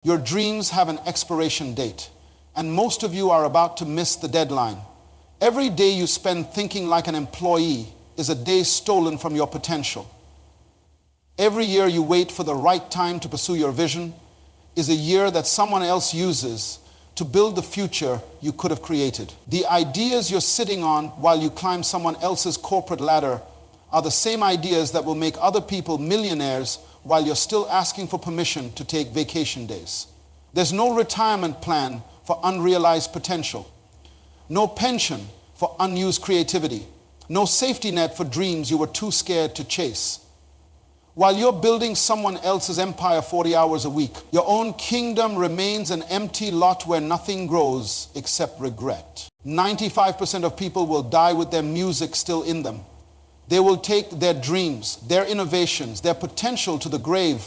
Your dreams have an expiration date, and most of you are about to miss the deadline. Every day you spend thinking like an employee is a day stolen from your potential. Every year you wait for the right time to pursue your vision is a year that someone else uses to build the future you could have created. The ideas you're sitting on while you climb someone else's corporate ladder are the same ideas that will make other people millionaires while you're still asking for permission to take vacation days. There's no retirement plan for unrealized potential, no pension for unused creativity, no safety net for dreams you were too scared to chase. While you're building someone else's empire 40 hours a week, your own kingdom remains an empty lot where nothing grows except regret. 95% of people will die with their music still in them. They will take their dreams, their innovations, their potential to the grave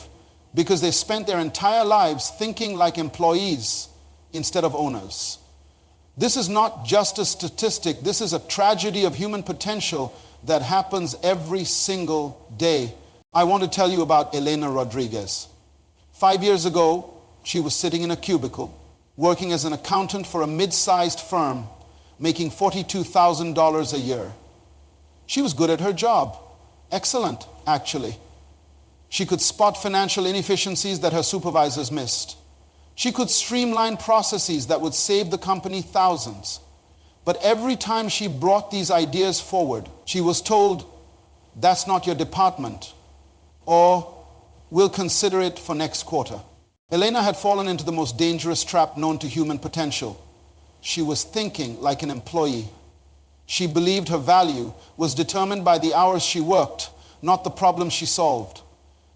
because they spent their entire lives thinking like employees instead of owners. This is not just a statistic. This is a tragedy of human potential that happens every single day. I want to tell you about Elena Rodriguez. 5 years ago, she was sitting in a cubicle, working as an accountant for a mid-sized firm, making $42,000 a year. She was good at her job. Excellent, actually. She could spot financial inefficiencies that her supervisors missed. She could streamline processes that would save the company thousands. But every time she brought these ideas forward, she was told, "That's not your department," or "We'll consider it for next quarter." Elena had fallen into the most dangerous trap known to human potential. She was thinking like an employee. She believed her value was determined by the hours she worked, not the problems she solved.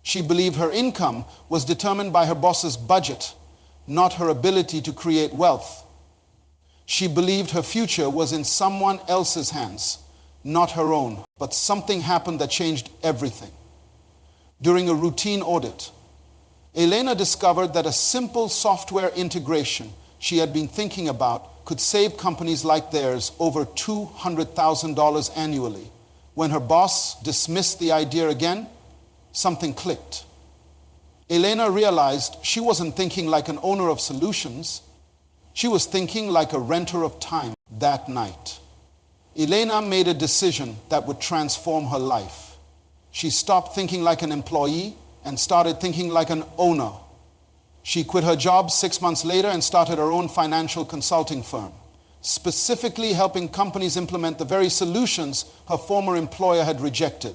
She believed her income was determined by her boss's budget, not her ability to create wealth. She believed her future was in someone else's hands, not her own. But something happened that changed everything. During a routine audit, Elena discovered that a simple software integration she had been thinking about could save companies like theirs over $200,000 annually. When her boss dismissed the idea again, something clicked. Elena realized she wasn't thinking like an owner of solutions. She was thinking like a renter of time. That night, Elena made a decision that would transform her life. She stopped thinking like an employee and started thinking like an owner. She quit her job 6 months later and started her own financial consulting firm, specifically helping companies implement the very solutions her former employer had rejected.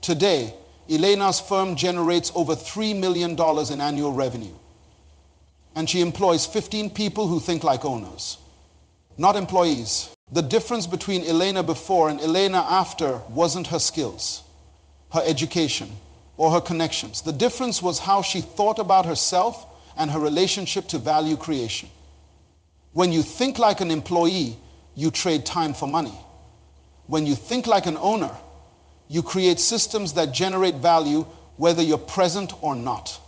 Today, Elena's firm generates over $3 million in annual revenue. And she employs 15 people who think like owners, not employees. The difference between Elena before and Elena after wasn't her skills, her education, or her connections. The difference was how she thought about herself and her relationship to value creation. When you think like an employee, you trade time for money. When you think like an owner, you create systems that generate value whether you're present or not.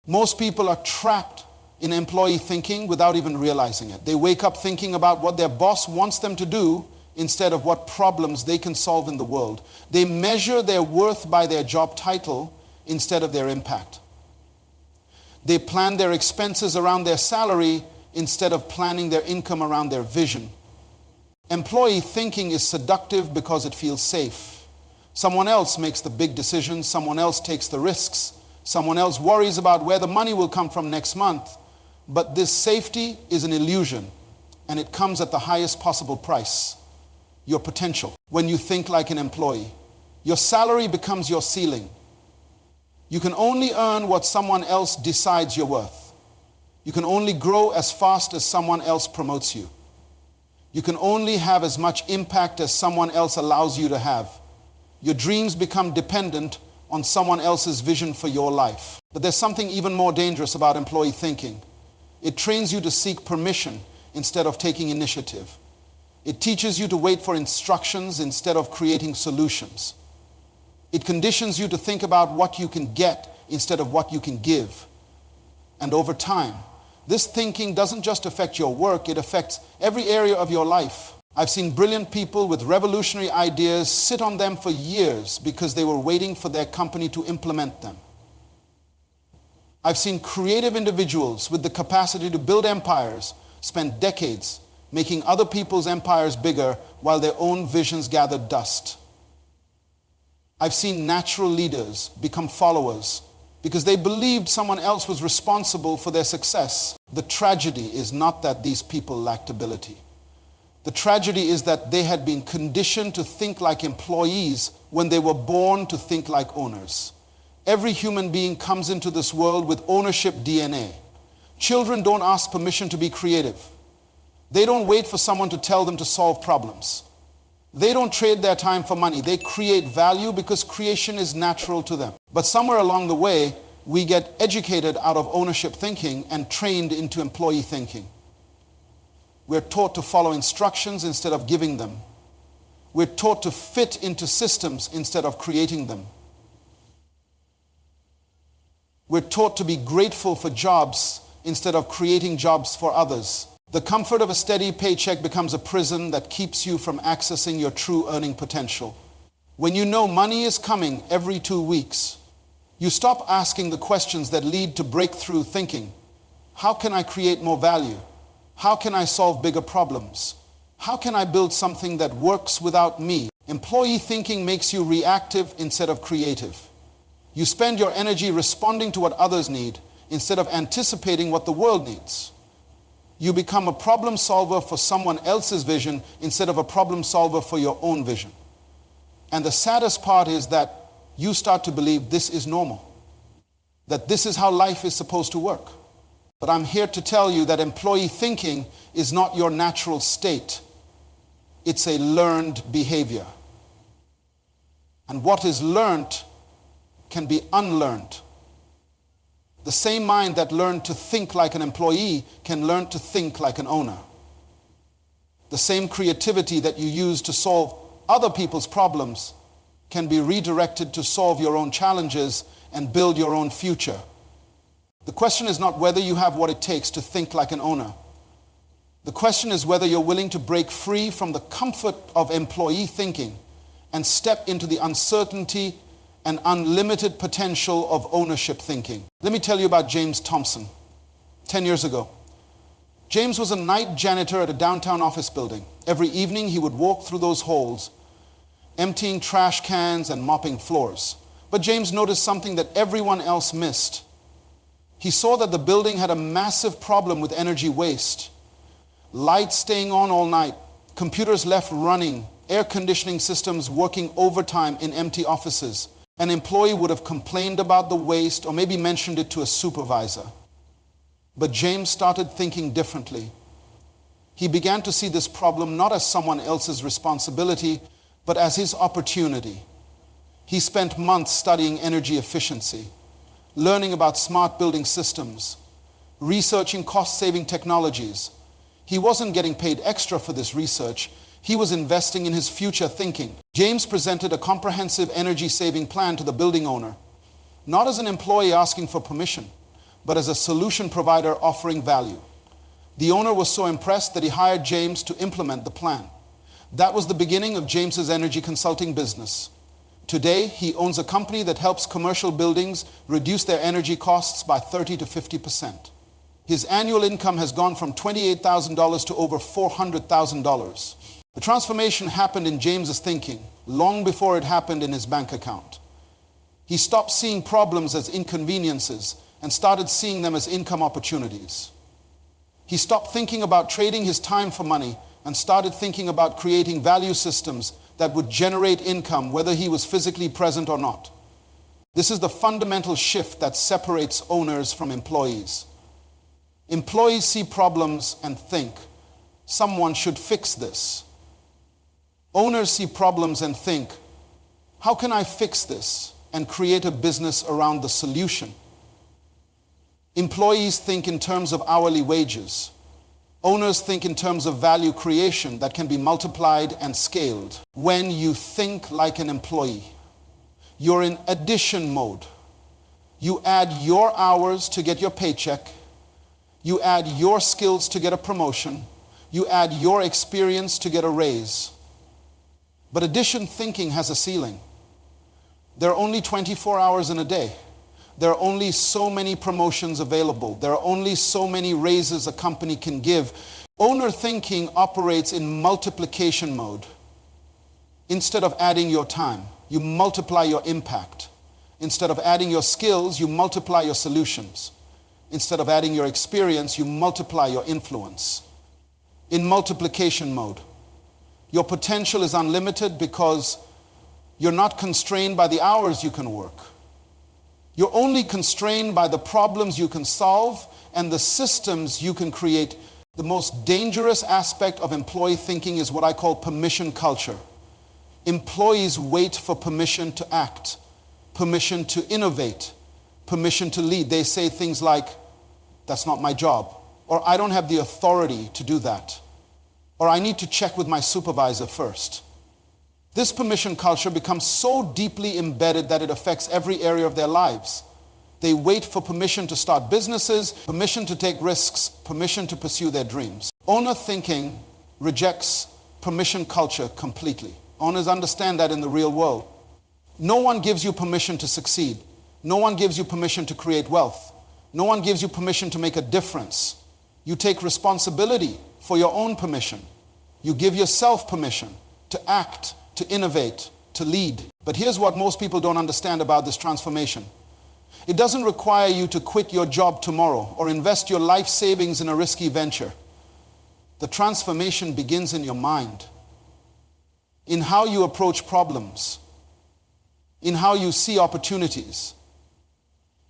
Most people are trapped in employee thinking without even realizing it. They wake up thinking about what their boss wants them to do instead of what problems they can solve in the world. They measure their worth by their job title instead of their impact. They plan their expenses around their salary instead of planning their income around their vision. Employee thinking is seductive because it feels safe. Someone else makes the big decisions, someone else takes the risks, someone else worries about where the money will come from next month. But this safety is an illusion, and it comes at the highest possible price: your potential. When you think like an employee, your salary becomes your ceiling. You can only earn what someone else decides you're worth. You can only grow as fast as someone else promotes you. You can only have as much impact as someone else allows you to have. Your dreams become dependent on someone else's vision for your life. But there's something even more dangerous about employee thinking. It trains you to seek permission instead of taking initiative. It teaches you to wait for instructions instead of creating solutions. It conditions you to think about what you can get instead of what you can give. And over time, this thinking doesn't just affect your work, it affects every area of your life. I've seen brilliant people with revolutionary ideas sit on them for years because they were waiting for their company to implement them. I've seen creative individuals with the capacity to build empires spend decades making other people's empires bigger while their own visions gathered dust. I've seen natural leaders become followers because they believed someone else was responsible for their success. The tragedy is not that these people lacked ability. The tragedy is that they had been conditioned to think like employees when they were born to think like owners. Every human being comes into this world with ownership DNA. Children don't ask permission to be creative. They don't wait for someone to tell them to solve problems. They don't trade their time for money. They create value because creation is natural to them. But somewhere along the way, we get educated out of ownership thinking and trained into employee thinking. We're taught to follow instructions instead of giving them. We're taught to fit into systems instead of creating them. We're taught to be grateful for jobs instead of creating jobs for others. The comfort of a steady paycheck becomes a prison that keeps you from accessing your true earning potential. When you know money is coming every 2 weeks, you stop asking the questions that lead to breakthrough thinking. How can I create more value? How can I solve bigger problems? How can I build something that works without me? Employee thinking makes you reactive instead of creative. You spend your energy responding to what others need instead of anticipating what the world needs. You become a problem solver for someone else's vision instead of a problem solver for your own vision. And the saddest part is that you start to believe this is normal, that this is how life is supposed to work. But I'm here to tell you that employee thinking is not your natural state. It's a learned behavior. And what is learned can be unlearned. The same mind that learned to think like an employee can learn to think like an owner. The same creativity that you use to solve other people's problems can be redirected to solve your own challenges and build your own future. The question is not whether you have what it takes to think like an owner. The question is whether you're willing to break free from the comfort of employee thinking and step into the uncertainty and unlimited potential of ownership thinking. Let me tell you about James Thompson. 10 years ago, James was a night janitor at a downtown office building. Every evening he would walk through those halls, emptying trash cans and mopping floors. But James noticed something that everyone else missed. He saw that the building had a massive problem with energy waste. Lights staying on all night, computers left running, air conditioning systems working overtime in empty offices. An employee would have complained about the waste or maybe mentioned it to a supervisor. But James started thinking differently. He began to see this problem not as someone else's responsibility, but as his opportunity. He spent months studying energy efficiency, learning about smart building systems, researching cost-saving technologies. He wasn't getting paid extra for this research. He was investing in his future thinking. James presented a comprehensive energy-saving plan to the building owner, not as an employee asking for permission, but as a solution provider offering value. The owner was so impressed that he hired James to implement the plan. That was the beginning of James's energy consulting business. Today, he owns a company that helps commercial buildings reduce their energy costs by 30 to 50%. His annual income has gone from $28,000 to over $400,000. The transformation happened in James's thinking long before it happened in his bank account. He stopped seeing problems as inconveniences and started seeing them as income opportunities. He stopped thinking about trading his time for money and started thinking about creating value systems that would generate income whether he was physically present or not. This is the fundamental shift that separates owners from employees. Employees see problems and think, someone should fix this. Owners see problems and think, how can I fix this and create a business around the solution? Employees think in terms of hourly wages. Owners think in terms of value creation that can be multiplied and scaled. When you think like an employee, you're in addition mode. You add your hours to get your paycheck. You add your skills to get a promotion. You add your experience to get a raise. But addition thinking has a ceiling. There are only 24 hours in a day. There are only so many promotions available. There are only so many raises a company can give. Owner thinking operates in multiplication mode. Instead of adding your time, you multiply your impact. Instead of adding your skills, you multiply your solutions. Instead of adding your experience, you multiply your influence. In multiplication mode, your potential is unlimited because you're not constrained by the hours you can work. You're only constrained by the problems you can solve and the systems you can create. The most dangerous aspect of employee thinking is what I call permission culture. Employees wait for permission to act, permission to innovate, permission to lead. They say things like, "That's not my job," or "I don't have the authority to do that," or "I need to check with my supervisor first." This permission culture becomes so deeply embedded that it affects every area of their lives. They wait for permission to start businesses, permission to take risks, permission to pursue their dreams. Owner thinking rejects permission culture completely. Owners understand that in the real world. No one gives you permission to succeed. No one gives you permission to create wealth. No one gives you permission to make a difference. You take responsibility for your own permission. You give yourself permission to act, to innovate, to lead. But here's what most people don't understand about this transformation. It doesn't require you to quit your job tomorrow or invest your life savings in a risky venture. The transformation begins in your mind, in how you approach problems, in how you see opportunities,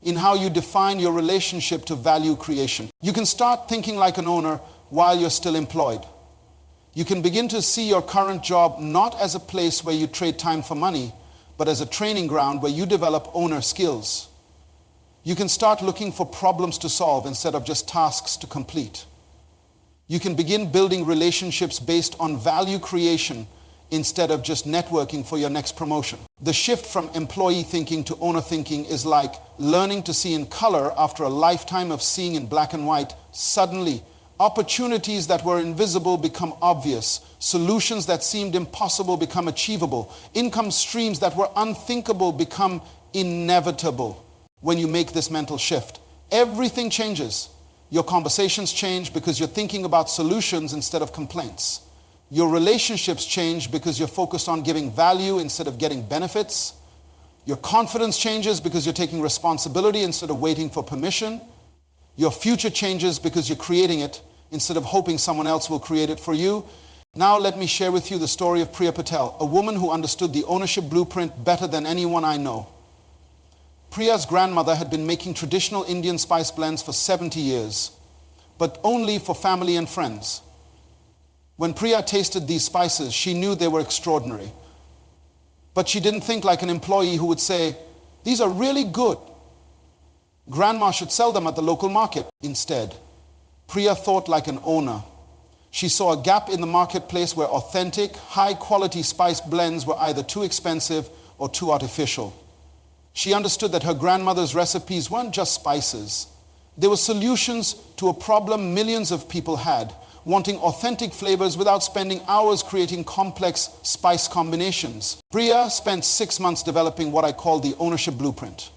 in how you define your relationship to value creation. You can start thinking like an owner while you're still employed. You can begin to see your current job not as a place where you trade time for money, but as a training ground where you develop owner skills. You can start looking for problems to solve instead of just tasks to complete. You can begin building relationships based on value creation instead of just networking for your next promotion. The shift from employee thinking to owner thinking is like learning to see in color after a lifetime of seeing in black and white. Suddenly, opportunities that were invisible become obvious. Solutions that seemed impossible become achievable. Income streams that were unthinkable become inevitable. When you make this mental shift, everything changes. Your conversations change because you're thinking about solutions instead of complaints. Your relationships change because you're focused on giving value instead of getting benefits. Your confidence changes because you're taking responsibility instead of waiting for permission. Your future changes because you're creating it instead of hoping someone else will create it for you. Now let me share with you the story of Priya Patel, a woman who understood the ownership blueprint better than anyone I know. Priya's grandmother had been making traditional Indian spice blends for 70 years, but only for family and friends. When Priya tasted these spices, she knew they were extraordinary. But she didn't think like an employee who would say, "These are really good. Grandma should sell them at the local market." Instead, Priya thought like an owner. She saw a gap in the marketplace where authentic, high-quality spice blends were either too expensive or too artificial. She understood that her grandmother's recipes weren't just spices. They were solutions to a problem millions of people had, wanting authentic flavors without spending hours creating complex spice combinations. Priya spent 6 months developing what I call the ownership blueprint.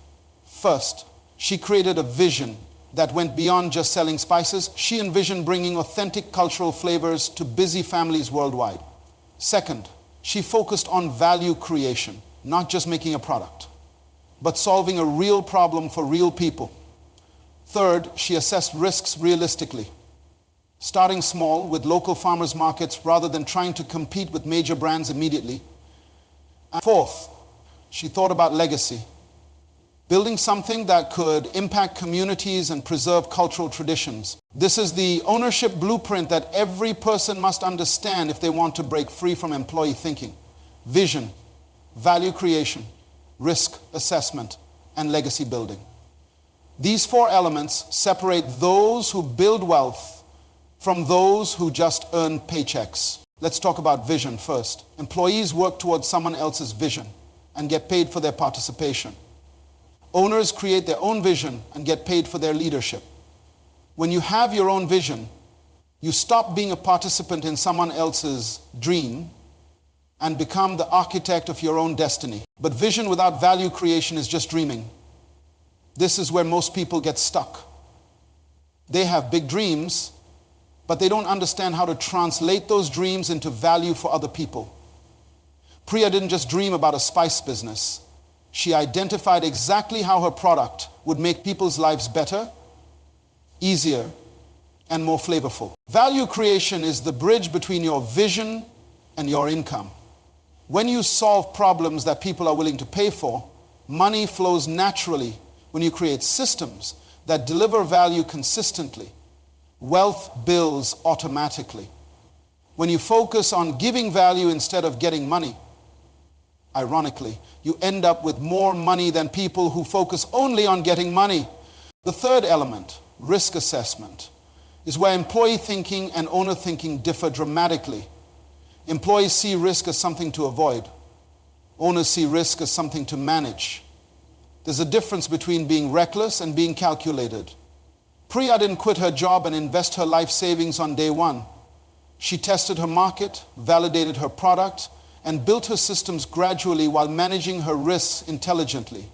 First, she created a vision that went beyond just selling spices. She envisioned bringing authentic cultural flavors to busy families worldwide. Second, she focused on value creation, not just making a product, but solving a real problem for real people. Third, she assessed risks realistically, starting small with local farmers markets rather than trying to compete with major brands immediately. And fourth, she thought about legacy, building something that could impact communities and preserve cultural traditions. This is the ownership blueprint that every person must understand if they want to break free from employee thinking. Vision, value creation, risk assessment, and legacy building. These 4 elements separate those who build wealth from those who just earn paychecks. Let's talk about vision first. Employees work towards someone else's vision and get paid for their participation. Owners create their own vision and get paid for their leadership. When you have your own vision, you stop being a participant in someone else's dream and become the architect of your own destiny. But vision without value creation is just dreaming. This is where most people get stuck. They have big dreams, but they don't understand how to translate those dreams into value for other people. Priya didn't just dream about a spice business. She identified exactly how her product would make people's lives better, easier, and more flavorful. Value creation is the bridge between your vision and your income. When you solve problems that people are willing to pay for, money flows naturally. When you create systems that deliver value consistently, wealth builds automatically. When you focus on giving value instead of getting money, ironically, you end up with more money than people who focus only on getting money. The third element, risk assessment, is where employee thinking and owner thinking differ dramatically. Employees see risk as something to avoid. Owners see risk as something to manage. There's a difference between being reckless and being calculated. Priya didn't quit her job and invest her life savings on day one. She tested her market, validated her product, and built her systems gradually while managing her risks intelligently.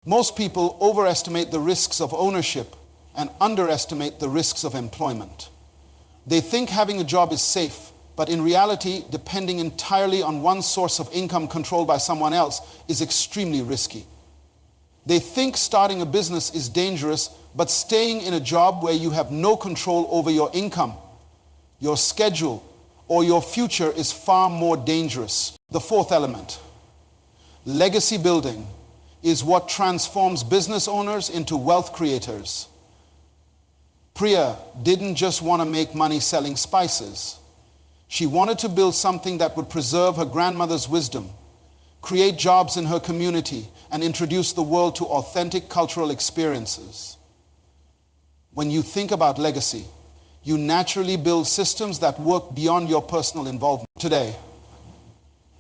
Most people overestimate the risks of ownership and underestimate the risks of employment. They think having a job is safe, but in reality, depending entirely on one source of income controlled by someone else is extremely risky. They think starting a business is dangerous, but staying in a job where you have no control over your income, your schedule, or your future is far more dangerous. The fourth element, legacy building, is what transforms business owners into wealth creators. Priya didn't just want to make money selling spices. She wanted to build something that would preserve her grandmother's wisdom, create jobs in her community, and introduce the world to authentic cultural experiences. When you think about legacy, you naturally build systems that work beyond your personal involvement. Today,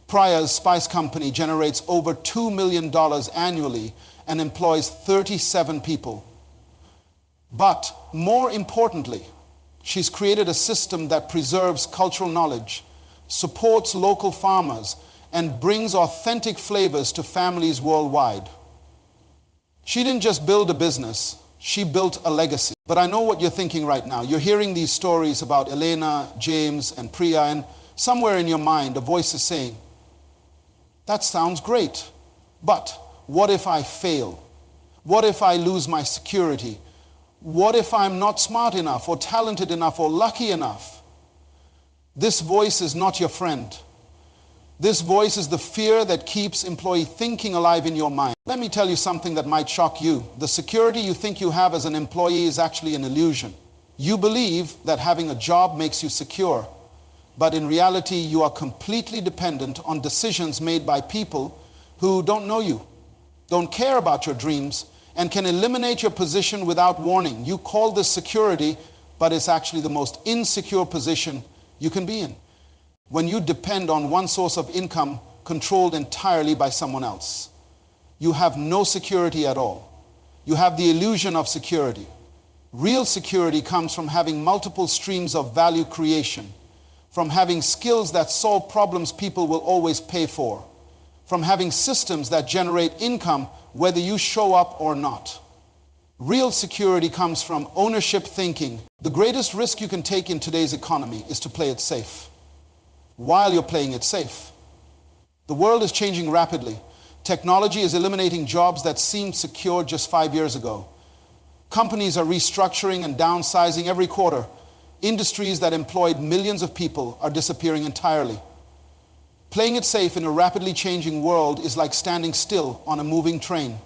Priya's spice company generates over $2 million annually and employs 37 people. But more importantly, she's created a system that preserves cultural knowledge, supports local farmers, and brings authentic flavors to families worldwide. She didn't just build a business, she built a legacy. But I know what you're thinking right now. You're hearing these stories about Elena, James, and Priya, and somewhere in your mind a voice is saying, that sounds great, but what if I fail? What if I lose my security? What if I'm not smart enough or talented enough or lucky enough? This voice is not your friend. This voice is the fear that keeps employee thinking alive in your mind. Let me tell you something that might shock you. The security you think you have as an employee is actually an illusion. You believe that having a job makes you secure, but in reality, you are completely dependent on decisions made by people who don't know you, don't care about your dreams, and can eliminate your position without warning. You call this security, but it's actually the most insecure position you can be in. When you depend on one source of income controlled entirely by someone else, you have no security at all. You have the illusion of security. Real security comes from having multiple streams of value creation, from having skills that solve problems people will always pay for, from having systems that generate income whether you show up or not. Real security comes from ownership thinking. The greatest risk you can take in today's economy is to play it safe. While you're playing it safe, the world is changing rapidly. Technology is eliminating jobs that seemed secure just 5 years ago. Companies are restructuring and downsizing every quarter. Industries that employed millions of people are disappearing entirely. Playing it safe in a rapidly changing world is like standing still on a moving train.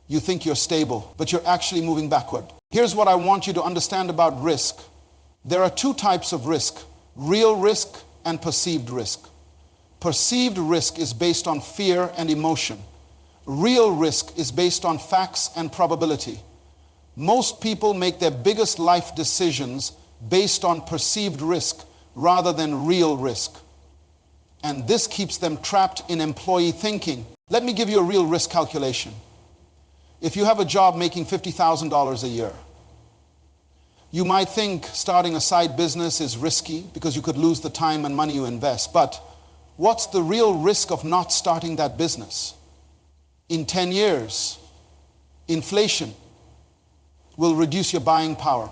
You think you're stable, but you're actually moving backward. Here's what I want you to understand about risk. There are two types of risk: real risk and perceived risk. Perceived risk is based on fear and emotion. Real risk is based on facts and probability. Most people make their biggest life decisions based on perceived risk rather than real risk. And this keeps them trapped in employee thinking. Let me give you a real risk calculation. If you have a job making $50,000 a year, you might think starting a side business is risky because you could lose the time and money you invest. But what's the real risk of not starting that business? In 10 years, Inflation will reduce your buying power.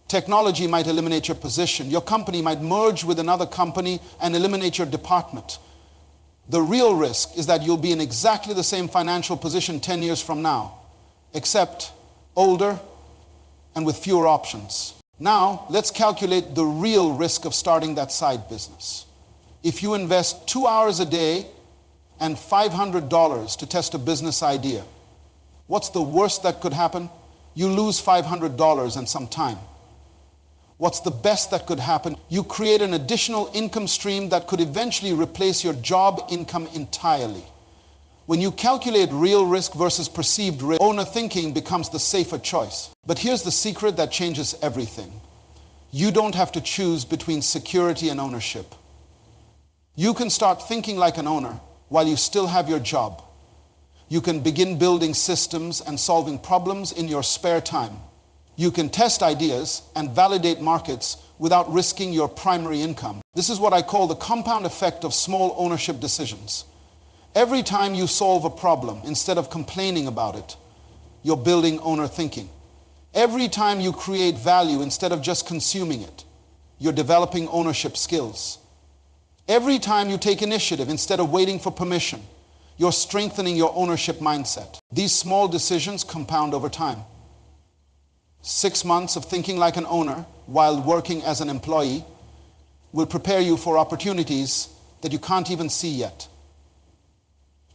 Technology might eliminate your position. Your company might merge with another company and eliminate your department. The real risk is that you'll be in exactly the same financial position 10 years from now, except older and with fewer options. Now, let's calculate the real risk of starting that side business. If you invest 2 hours a day and $500 to test a business idea, what's the worst that could happen? You lose $500 and some time. What's the best that could happen? You create an additional income stream that could eventually replace your job income entirely. When you calculate real risk versus perceived risk, owner thinking becomes the safer choice. But here's the secret that changes everything. You don't have to choose between security and ownership. You can start thinking like an owner while you still have your job. You can begin building systems and solving problems in your spare time. You can test ideas and validate markets without risking your primary income. This is what I call the compound effect of small ownership decisions. Every time you solve a problem, instead of complaining about it, you're building owner thinking. Every time you create value, instead of just consuming it, you're developing ownership skills. Every time you take initiative, instead of waiting for permission, you're strengthening your ownership mindset. These small decisions compound over time. 6 months of thinking like an owner while working as an employee will prepare you for opportunities that you can't even see yet.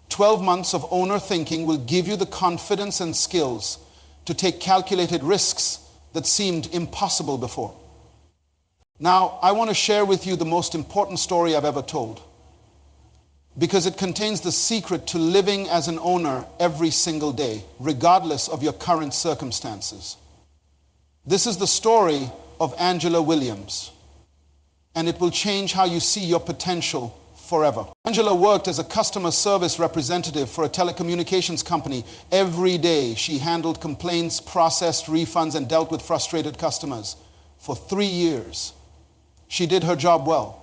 12 months of owner thinking will give you the confidence and skills to take calculated risks that seemed impossible before. Now, I want to share with you the most important story I've ever told, because it contains the secret to living as an owner every single day, regardless of your current circumstances. This is the story of Angela Williams, and it will change how you see your potential forever. Angela worked as a customer service representative for a telecommunications company. Every day she handled complaints, processed refunds, and dealt with frustrated customers. For 3 years, she did her job well,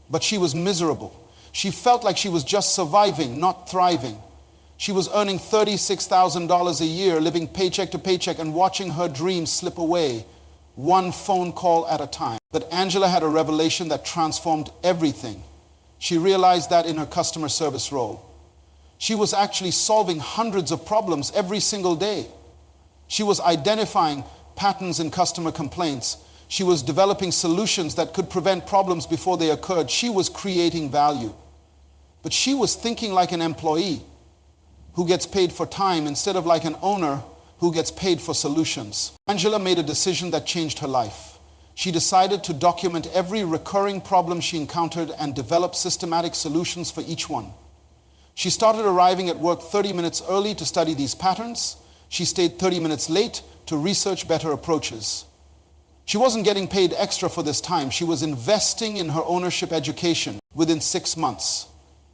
but she was miserable. She felt like she was just surviving, not thriving. She was earning $36,000 a year, living paycheck to paycheck, and watching her dreams slip away, one phone call at a time. But Angela had a revelation that transformed everything. She realized that in her customer service role, she was actually solving hundreds of problems every single day. She was identifying patterns in customer complaints. She was developing solutions that could prevent problems before they occurred. She was creating value. But she was thinking like an employee who gets paid for time instead of like an owner who gets paid for solutions. Angela made a decision that changed her life. She decided to document every recurring problem she encountered and develop systematic solutions for each one. She started arriving at work 30 minutes early to study these patterns. She stayed 30 minutes late to research better approaches. She wasn't getting paid extra for this time. She was investing in her ownership education. Within 6 months,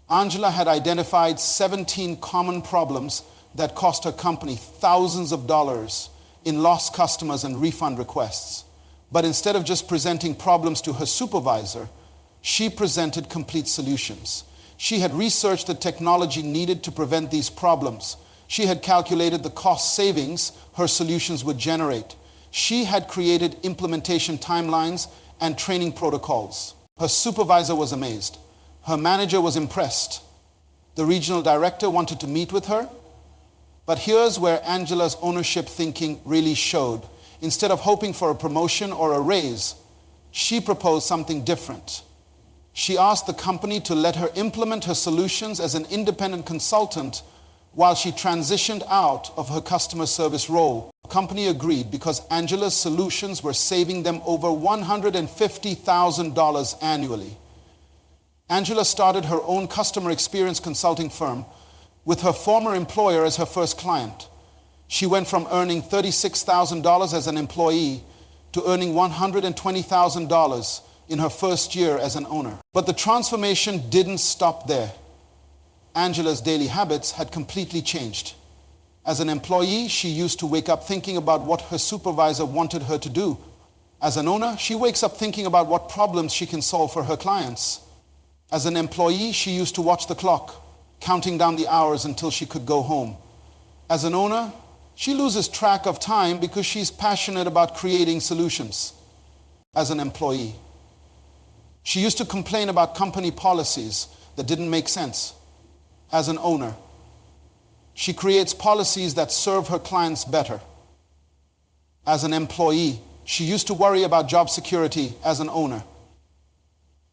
Angela had identified 17 common problems that cost her company thousands of dollars in lost customers and refund requests. But instead of just presenting problems to her supervisor, she presented complete solutions. She had researched the technology needed to prevent these problems. She had calculated the cost savings her solutions would generate. She had created implementation timelines and training protocols. Her supervisor was amazed. Her manager was impressed. The regional director wanted to meet with her. But here's where Angela's ownership thinking really showed. Instead of hoping for a promotion or a raise, she proposed something different. She asked the company to let her implement her solutions as an independent consultant while she transitioned out of her customer service role. The company agreed because Angela's solutions were saving them over $150,000 annually. Angela started her own customer experience consulting firm with her former employer as her first client. She went from earning $36,000 as an employee to earning $120,000 in her first year as an owner. But the transformation didn't stop there. Angela's daily habits had completely changed. As an employee, she used to wake up thinking about what her supervisor wanted her to do. As an owner, she wakes up thinking about what problems she can solve for her clients. As an employee, she used to watch the clock, counting down the hours until she could go home. As an owner, She loses track of time because she's passionate about creating solutions as an employee. She used to complain about company policies that didn't make sense. As an owner, she creates policies that serve her clients better. As an employee, she used to worry about job security. As an owner,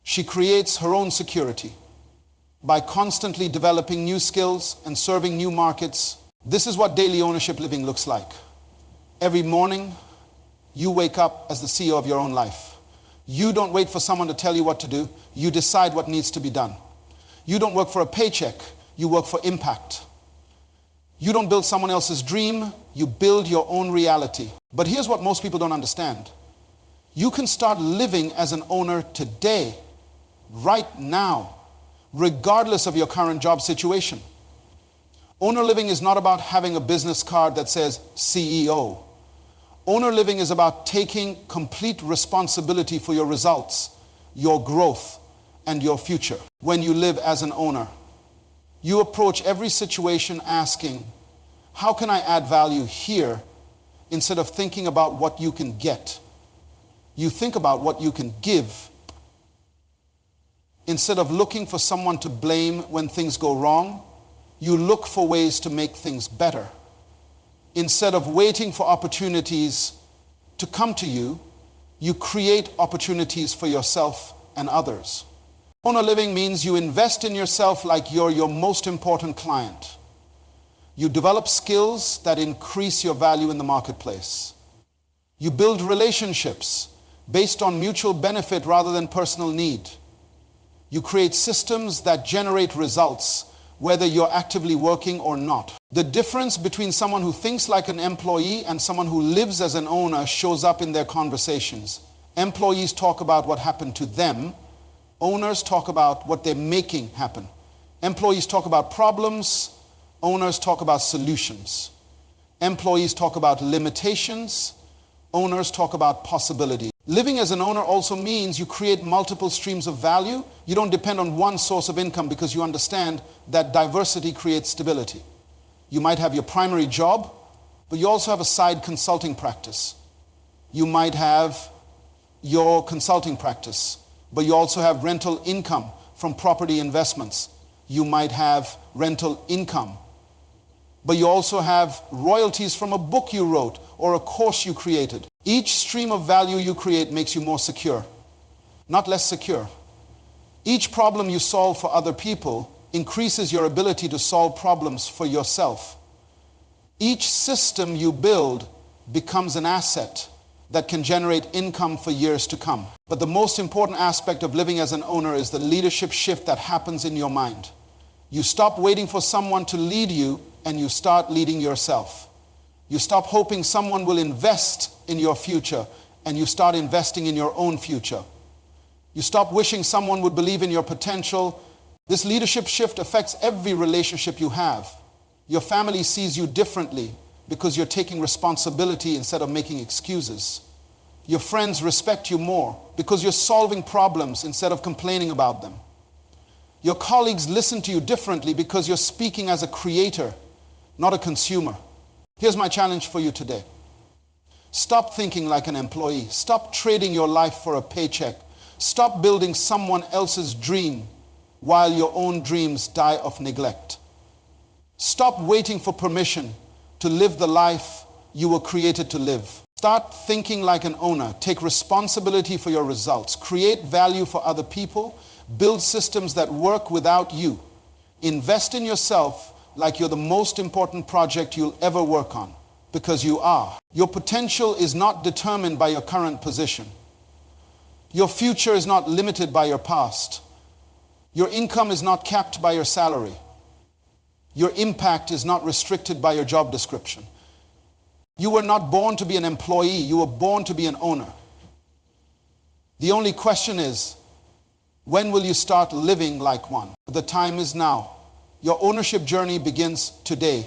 she creates her own security by constantly developing new skills and serving new markets. This is what daily ownership living looks like. Every morning, you wake up as the CEO of your own life. You don't wait for someone to tell you what to do. You decide what needs to be done. You don't work for a paycheck. You work for impact. You don't build someone else's dream. You build your own reality. But here's what most people don't understand. You can start living as an owner today, right now, regardless of your current job situation. Owner living is not about having a business card that says CEO. Owner living is about taking complete responsibility for your results, your growth, and your future. When you live as an owner, you approach every situation asking, how can I add value here, instead of thinking about what you can get? You think about what you can give. Instead of looking for someone to blame when things go wrong, you look for ways to make things better. Instead of waiting for opportunities to come to you, you create opportunities for yourself and others. Owner living means you invest in yourself like you're your most important client. You develop skills that increase your value in the marketplace. You build relationships based on mutual benefit rather than personal need. You create systems that generate results, whether you're actively working or not. The difference between someone who thinks like an employee and someone who lives as an owner shows up in their conversations. Employees talk about what happened to them. Owners talk about what they're making happen. Employees talk about problems. Owners talk about solutions. Employees talk about limitations. Owners talk about possibility. Living as an owner also means you create multiple streams of value. You don't depend on one source of income because you understand that diversity creates stability. You might have your primary job, but you also have a side consulting practice. You might have your consulting practice, but you also have rental income from property investments. You might have rental income, but you also have royalties from a book you wrote or a course you created. Each stream of value you create makes you more secure, not less secure. Each problem you solve for other people increases your ability to solve problems for yourself. Each system you build becomes an asset that can generate income for years to come. But the most important aspect of living as an owner is the leadership shift that happens in your mind. You stop waiting for someone to lead you and you start leading yourself. You stop hoping someone will invest in your future and you start investing in your own future. You stop wishing someone would believe in your potential. This leadership shift affects every relationship you have. Your family sees you differently because you're taking responsibility instead of making excuses. Your friends respect you more because you're solving problems instead of complaining about them. Your colleagues listen to you differently because you're speaking as a creator, not a consumer. Here's my challenge for you today. Stop thinking like an employee. Stop trading your life for a paycheck. Stop building someone else's dream while your own dreams die of neglect. Stop waiting for permission to live the life you were created to live. Start thinking like an owner. Take responsibility for your results. Create value for other people. Build systems that work without you. Invest in yourself like you're the most important project you'll ever work on, because you are. Your potential is not determined by your current position. Your future is not limited by your past. Your income is not capped by your salary. Your impact is not restricted by your job description. You were not born to be an employee. You were born to be an owner. The only question is, when will you start living like one? The time is now. Your ownership journey begins today.